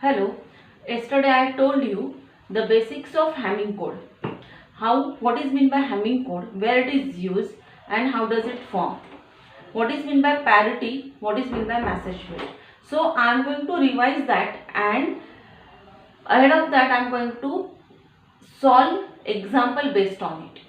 Hello, yesterday I told you the basics of Hamming code. What is meant by Hamming code, where it is used and how does it form. What is meant by parity, what is meant by message bit. So I am going to revise that, and ahead of that I am going to solve example based on it.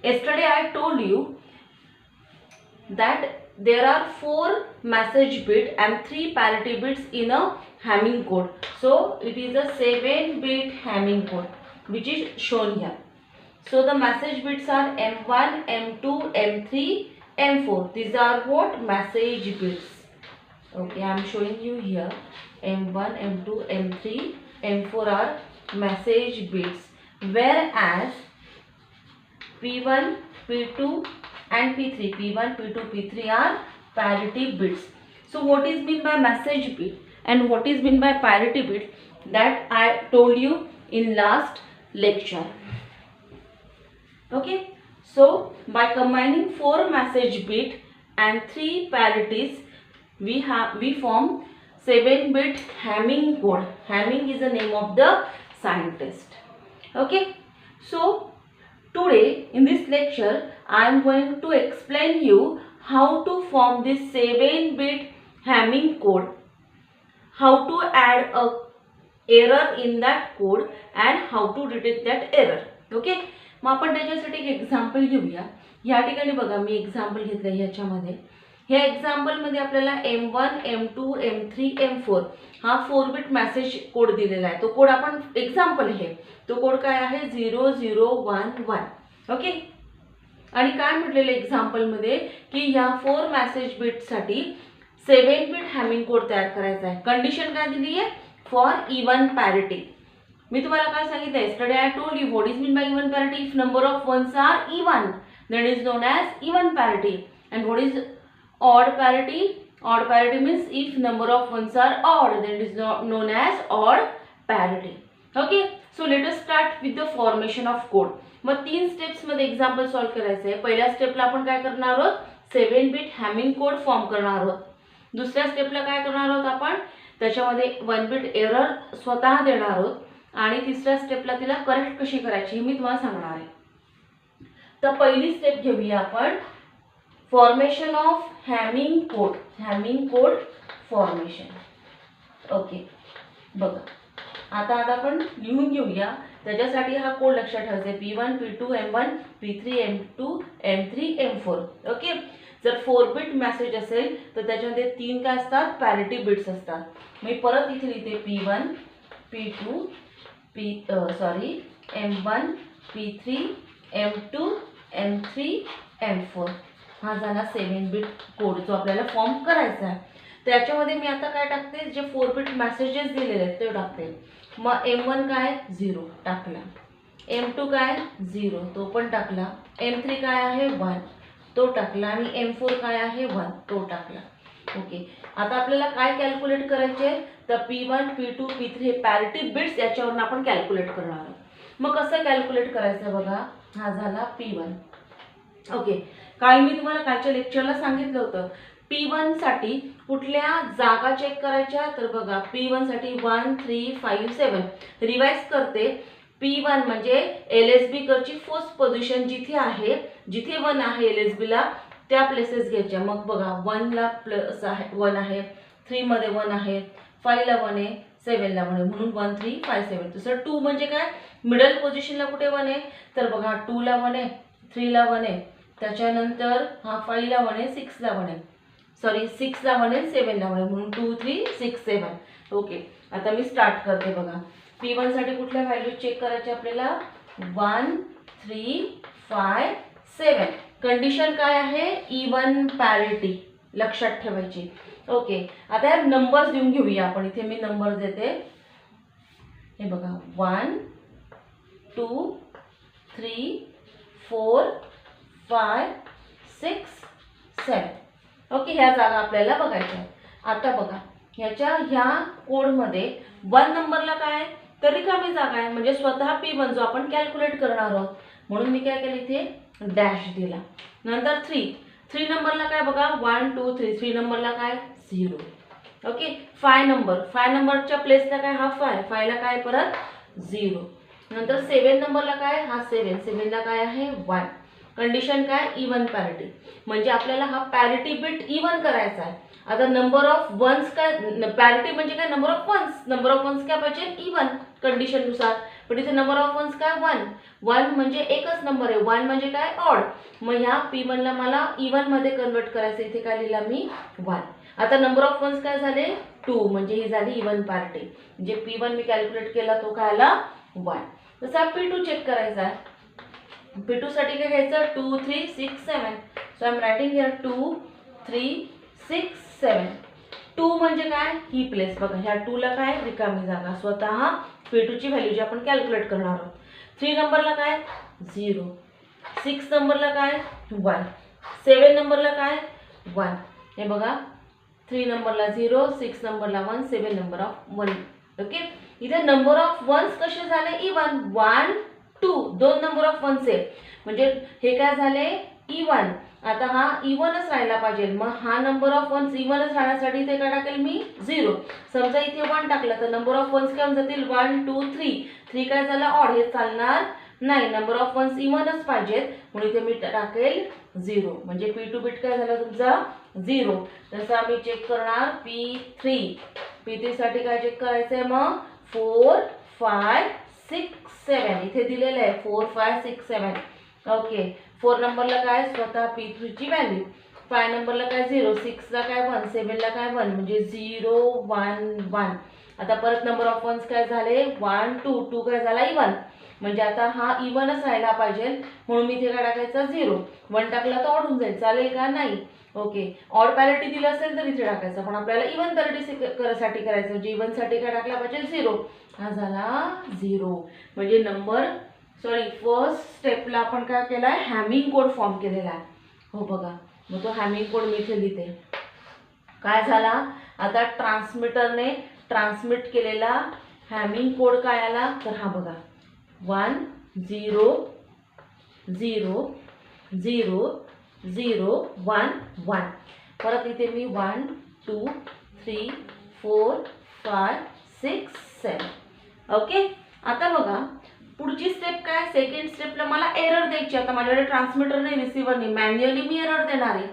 Yesterday I told you that there are 4 message bit and 3 parity bits in a Hamming code. So it is a 7-bit Hamming code which is shown here. So the message bits are M1, M2, M3, M4. These are what? Message bits. Okay, I am showing you here. M1, M2, M3, M4 are message bits, whereas P1, P2 and P3, P1, P2, P3 are parity bits. So what is meant by message bit and what is meant by parity bit, that I told you in last lecture. Okay, so by combining 4 message bit and 3 parities, we form 7-bit Hamming code. Hamming is the name of the scientist. Okay, so today in this lecture I am going to explain you how to form this 7-bit Hamming code, how to add a error in that code and how to detect that error. Okay, मग आपण त्याच्यासाठी एक example घेऊया. या ठिकाणी बघा मी example घेतलं याच्यामध्ये. ह्या एक्झाम्पल मध्ये आपल्याला M1, M2, M3, M4 हा 4-बिट मेसेज कोड दिलेला आहे. तो कोड आपण एक्झाम्पल आहे, तो कोड काय आहे 0011. ओके, आणि काय म्हटलेलं एक्झाम्पल मध्ये की या 4 मेसेज बिट साठी 7-बिट हॅमिंग कोड तयार करायचा आहे. कंडिशन काय दिली आहे? For even parity. मी तुम्हाला काय सांगितलं? yesterday I told you what is meant by even parity. If number of ones are even, then it is known as even parity. And what is odd parity? Odd parity means if number of ones are odd, then it is known as odd parity. Okay, so let us start with the formation of code. मग 3 steps मध्ये example solve करायचं आहे. पहिल्या स्टेपला आपण काय करणार आहोत? 7-बिट हॅमिंग कोड फॉर्म करणार आहोत. दुसऱ्या स्टेपला काय करणार आहोत आपण? त्याच्यामध्ये 1-बिट एरर स्वतः देणार आहोत. आणि तिसऱ्या स्टेपला तिला करेक्ट कशी करायची हे मी तुम्हाला सांगणार आहे. तर पहिली स्टेप घेऊया आपण, formation of Hamming code. Hamming code formation. Okay, बघा आता आपण लिहून घेऊया. त्याच्यासाठी हा कोड लक्षात ठेवायचा आहे. P1, P2, M1, P3, M2, M3, M4. Okay, जर 4-बिट मेसेज असेल तर त्याच्यामध्ये 3 काय असतात? पॅरिटी बिट्स असतात. मी परत इथे लिहिते P1, P2, M1, P3, M2, M3, M4. हा झाला 7-बिट कोड जो आपल्याला फॉर्म करायचा आहे. त्याच्यामध्ये मी आता काय टाकते? जे 4-बिट मेसेजेस दिलेले आहेत ते टाकते. मग M1 काय 0 टाकला, M2 काय 0 तो पण टाकला, M3 काय आहे 1 तो टाकला आणि M4 काय आहे 1 तो टाकला. ओके, आता आपल्याला काय कॅल्क्युलेट करायचे? तर P1, P2, P3 हे पॅरिटी बिट्स याच्यावरून आपण कॅल्क्युलेट करणार आहोत. मग कसं कॅल्क्युलेट करायचं बघा. हा झाला P1. ओके, काल मी तुम्हाला कालच्या लेक्चरला सांगितलं होतं P1 साठी कुठल्या जागा चेक करायच्या. तर बघा P1 साठी 1, 3, 5, 7. रिवाइज करते. P1 म्हणजे LSB करची फर्स्ट पोझिशन जिथे आहे, जिथे 1 आहे LSB ला त्या प्लेसेस घ्यायच्या. मग बघा 1 ला प्लस आहे 1 आहे, 3 मध्ये 1 आहे, 5 ला 1 आहे, 7 ला 1 आहे, म्हणून 1, 3, 5, 7. दुसरं 2 म्हणजे काय? मिडल पोझिशनला कुठे 1 आहे? तर बघा 2 ला 1 आहे, 3 ला 1 आहे, त्याच्यानंतर हा 5 ला 1 आहे, 6 ला 1 आहे, सॉरी 6 ला 1 आहे, 7 ला 1 आहे, म्हणून 2, 3, 6, 7. ओके, आता मी स्टार्ट करते. बघा P1 साठी कुठल्या व्हॅल्यू चेक करायचे आपल्याला? 1, 3, 5, 7. कंडिशन काय आहे? इवन पॅरिटी लक्षात ठेवायची. ओके, आता नंबर्स देऊन घेऊया आपण. इथे मी नंबर देते. हे बघा 1, 2, 3, 4, 5, 6, 7. ओके, ह्या जागा आपल्याला बघायच्या आहेत. आता बघा ह्या कोडमध्ये 1 नंबरला काय? तर रिकामी जागा आहे, म्हणजे स्वतः P1 जो आपण कॅल्क्युलेट करणार आहोत. म्हणून मी काय केलं? इथे डॅश दिला. नंतर 3 नंबरला काय बघा 1, 2, 3. 3 नंबरला काय 0. ओके. 5 नंबरच्या प्लेसला काय हा 5ला काय परत 0. नंतर 7 नंबरला काय हा 7ला काय आहे 1. कंडिशन काय इवन पॅरिटी, म्हणजे आपल्याला हा पॅरिटी बिट इवन करायचा आहे. आता नंबर ऑफ वन्स काय, पॅरिटी म्हणजे काय नंबर ऑफ वन्स काय पाहिजे इवन कंडिशन नुसार. पण इथे नंबर ऑफ वन्स काय 1 म्हणजे एकच नंबर आहे. 1 म्हणजे काय ऑड. मग ह्या P1 ला मला इवन मध्ये कन्वर्ट करायचं. इथे काय लिहिला मी 1. आता नंबर ऑफ वन्स काय झाले 2 म्हणजे ही झाली इवन पॅरिटी. म्हणजे P1 मी कॅल्क्युलेट केला तो काय आला 1. तसा P2 चेक करायचा आहे. P2 साठी काय घ्यायचं 2 3 6 7. So I am writing here 2 3 6 7. 2 म्हणजे काय ही प्लेस बघा, ह्या 2 ला काय रिकामी जागा, स्वतः P2 ची व्हॅल्यू जी आपण कॅल्क्युलेट करणार आहोत. 3 नंबरला काय 0. 6 नंबरला काय 1. 7 नंबरला काय 1. हे बघा 3 नंबरला 0, 6 नंबरला 1, 7 नंबर ऑफ 1. ओके. इथे नंबर ऑफ वन्स कसे झाले इवन 1 2 दोन नंबर ऑफ वन्स आहे म्हणजे हे काय झाले इवन. आता हा इवनच राहायला पाहिजे. मग हा नंबर ऑफ वन्स इवनच राहण्यासाठी इथे काय टाकेल मी 0. समजा इथे 1 टाकलं तर नंबर ऑफ वन्स काय होऊन जातील 1 2 3. 3 काय झाला ऑड, हे चालणार नाही. नंबर ऑफ वन्स इवनच पाहिजेत म्हणून इथे मी टाकेल 0. म्हणजे P2 बिट काय झाला तुमचा 0. तसं आम्ही चेक करणार P3 साठी काय चेक करायचं आहे मग 4 5 6 7. इथे दिलेलं आहे 4 5 6 7. ओके. 4 नंबरला काय स्वतः P3 ची व्हॅल्यू. 5 नंबरला काय 0, 6 ला काय 1, 7 ला काय 1 म्हणजे 0 1 1. आता परत नंबर ऑफ वन्स काय झाले 1 2. 2 काय झाला इवन म्हणजे आता हा इवनच राहायला पाहिजे म्हणून मी इथे काय टाकायचा 0. 1 टाकला तर ऑड होऊन जाईल, चालेल का नाही. ओके. ऑड पॅरिटी दिलं असेल तर इथे टाकायचं, पण आपल्याला इवन पॅरिटी साठी करायचं म्हणजे इवन साठी काय टाकला पाहिजे 0. हा झाला 0. म्हणजे फर्स्ट स्टेपला आपण काय केलाय हॅमिंग कोड फॉर्म केलेला आहे. हो बघा, मग तो हॅमिंग कोड मी इथे लिहिते. काय झाला आता ट्रान्समीटरने ट्रान्समिट केलेला हॅमिंग कोड काय आला तर हा बघा 1 0 0 0 0 1 1. परत इथे मी 1 2 3 4 5 6 7. ओके. आता बघा पुढची स्टेप काय, सेकंड स्टेपला मला एरर द्यायची. आता माझ्याकडे ट्रान्समीटर नाही रिसिव्हर नाही, मॅन्युअली मी एरर देणार आहे.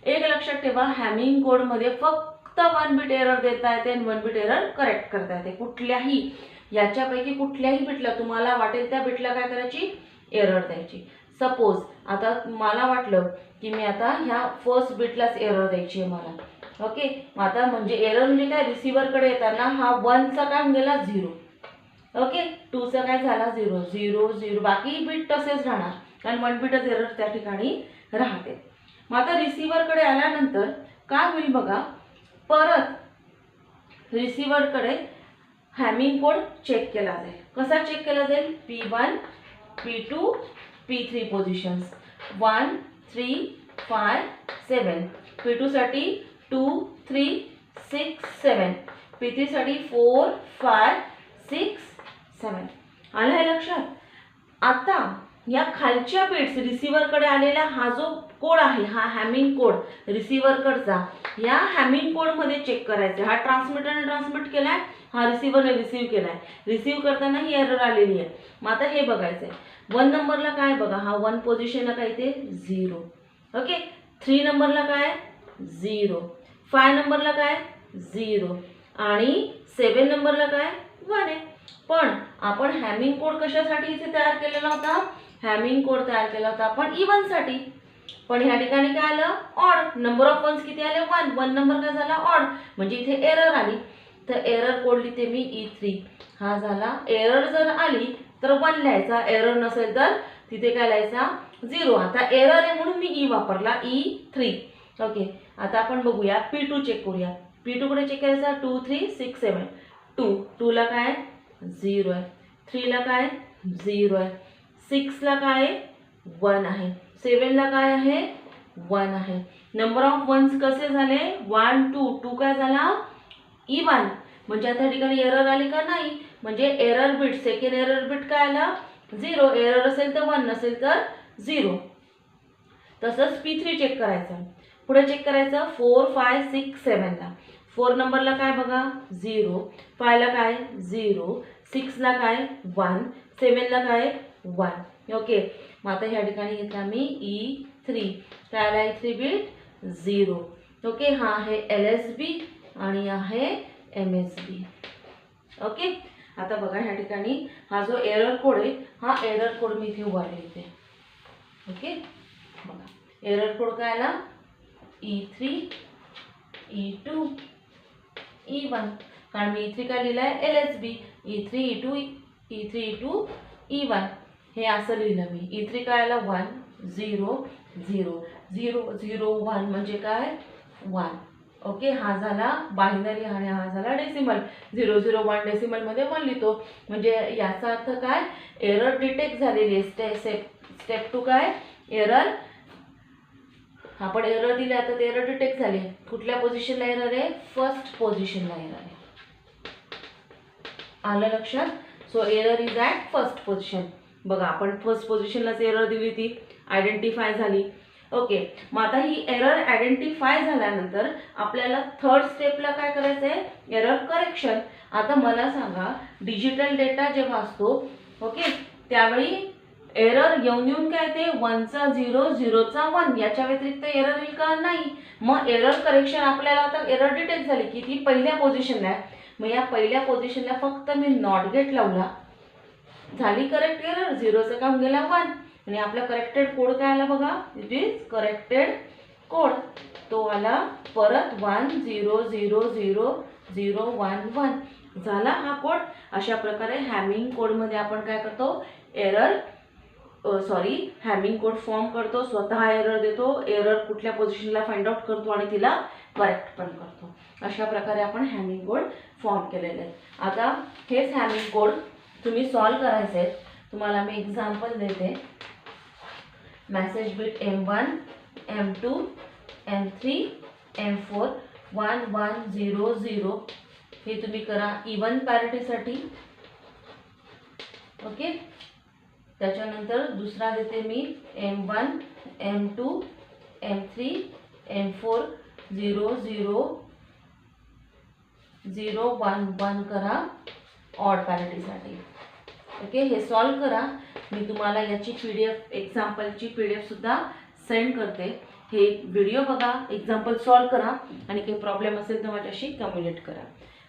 एक लक्षात ठेवा हॅमिंग कोड मध्ये फक्त 1 बिट एरर देता येते आणि 1 बिट एरर करेक्ट करता येते. कुठल्याही याच्यापैकी कुठल्याही बिटला तुम्हाला वाटेल त्या बिटला काय करायची एरर द्यायची. सपोज आता मला वाटलं की मी आता ह्या फर्स्ट बिटलाच एरर द्यायची आहे मला. ओके. आता म्हणजे एरर म्हणजे काय रिसिव्हरकडे येताना हा 1चा काय गेला 0. ओके. 2चा काय झाला 0 0 0. बाकी बिट तसेच राहणार कारण 1 बिटच एरर त्या ठिकाणी राहते. मग आता रिसिव्हरकडे आल्यानंतर काय होईल बघा, परत रिसिव्हरकडे हॅमिंग कोड चेक केला जाईल. कसा चेक केला जाईल P1 P2 P3 positions 1 3 5 7. P2 साठी 2 3 6 7. P3 साठी 4 5 6 7. आलं हे लक्षात. आता या खालच्या बिट्स रिसिव्हरकडे आलेला हा जो कोड आहे हा हॅमिंग कोड रिसिव्हरकडचा, या हॅमिंग कोड मध्ये चेक करायचा. हा ट्रान्समीटरने ट्रान्समिट केलाय, हा रिसिव्हरने रिसीव्ह केलाय. रिसीव्ह करताना ही एरर आलेली आहे. मग आता हे बघायचंय 1 नंबरला काय बघा हा 1 पोझिशनला काय इथे 0. ओके. 3 नंबरला काय 0. 5 नंबरला काय 0 आणि 7 नंबरला काय 1 आहे. पण आपण हॅमिंग कोड कशासाठी इथे तयार केलेला होता, हॅमिंग कोड तयार केला होता आपण इवन साठी. पण ह्या ठिकाणी काय आलं ऑड. नंबर ऑफ वन्स किती आले 1. 1 नंबर काय झाला ऑड म्हणजे इथे एरर आली. तर एरर कोड लिहिते मी E3. हा झाला. एरर जर आली तर 1 लिहायचा, एरर नसेल तर तिथे काय लिहायचा 0. आता एरर आहे म्हणून मी E वापरला E3. ओके. आता आपण बघूया P2 चेक करूया. P2 कडे चेक करायचा 2 3 6 7. 2 ला काय 0 आहे. 3 ला काय 0 आहे. 6 ला काय 1 आहे. 7 ला काय आहे 1 आहे. नंबर ऑफ वन्स कसे झाले 1 2. 2 काय झाला इवन म्हणजे आता ठिकाणी एरर आली का नाही, म्हणजे error bit second error bit काय आला 0. एरर असेल तर 1 नसेल तर 0. तसंच P3 चेक करायचं. पुढे चेक करायचं 4 5 6 7 ला. 4 नंबरला काय बघा 0, 5 ला काय 0, 6 ला काय 1, 7 ला काय 1. ओके, मग आता ह्या ठिकाणी घेतला मी E3. काय आला E3 बीट 0. ओके, हा आहे LSB आणि आहे MSB. ओके, आता बघा ह्या ठिकाणी हा जो एरर कोड आहे, हा एरर कोड मी इथे उभा लिहिते. ओके, बघा एरर कोड काय आला E3, E2, E1. कारण मी E3 काय लिहिलं आहे LSB, E3, E2, E3, E2, E1 हे असं लिहिलं मी. E3 काय आला 1, 0, 0, 0, 0, 1 म्हणजे काय 1. ओके, हा झाला बायनरी आणि हा झाला डेसिमल. 0, 0, 1 डेसिमलमध्ये 1 लिहितो. म्हणजे याचा अर्थ काय, एरर डिटेक्ट झालेली आहे. स्टेप 2 काय, एरर, आपण एरर दिले आता ते एरर डिटेक्ट झाले. कुठल्या पोझिशनला एरर आहे, फर्स्ट पोझिशनला एरर आहे. आलं लक्षात. So error is at first position. बघा आपण फर्स्ट पोझिशनलाच एरर दिली, ती आयडेंटिफाय झाली. ओके, मग आता ही एरर आयडेंटिफाय झाल्यानंतर आपल्याला थर्ड स्टेपला काय करायचं आहे, एरर करेक्शन. आता मला सांगा, डिजिटल डेटा जेव्हा असतो, ओके, त्यावेळी एरर येऊन काय ते 1चा 0, 0चा 1, याच्या व्यतिरिक्त एरर येईल का, नाही. मग एरर करेक्शन आपल्याला आता एरर डिटेक्ट झाली की ती पहिल्या पोझिशनला आहे. मग या पहिल्या पोझिशनला फक्त मी नॉट गेट लावला, झाली करेक्ट एरर. 0चं काम गेला 1 आणि आपला करेक्टेड कोड काय आला बघा, इट इज करेक्टेड कोड. तो आला परत 1, 0, 0, 0, 0, 1, 1 झाला हा कोड. अशा प्रकारे हॅमिंग कोडमध्ये आपण काय करतो, हॅमिंग कोड फॉर्म करतो, स्वतः एरर देतो, एरर कुठल्या पोझिशनला फाइंड आउट करतो आणि तिला करेक्ट पण करतो. अशा प्रकारे आपण हॅमिंग कोड फॉर्म केलेले आहेत. आता हेच हॅमिंग कोड तुम्ही सॉल्व करायचे आहेत. तुम्हाला मी एक्झाम्पल देते. Message bit M1, M2, M3, M4, 1, 1, 0, 0 हे तुम्ही करा इवन पॅरिटीसाठी. ओके, त्याच्यानंतर दुसरा देते मी M1, M2, M3, M4, 0, 0, 0, 1, 1 करा ऑड पॅरिटीसाठी. ओके, हे सॉल्व करा. मी तुम्हाला याची PDF, एक्झाम्पलची PDF सुद्धा सेंड करते. हे व्हिडिओ बघा, एक्झाम्पल सॉल्व करा आणि काही प्रॉब्लेम असेल तर माझ्याशी कम्युनिकेट करा.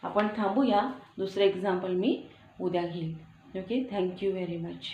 आपण थांबूया, दुसरं एक्झाम्पल मी उद्या घेईन. Okay, thank you very much.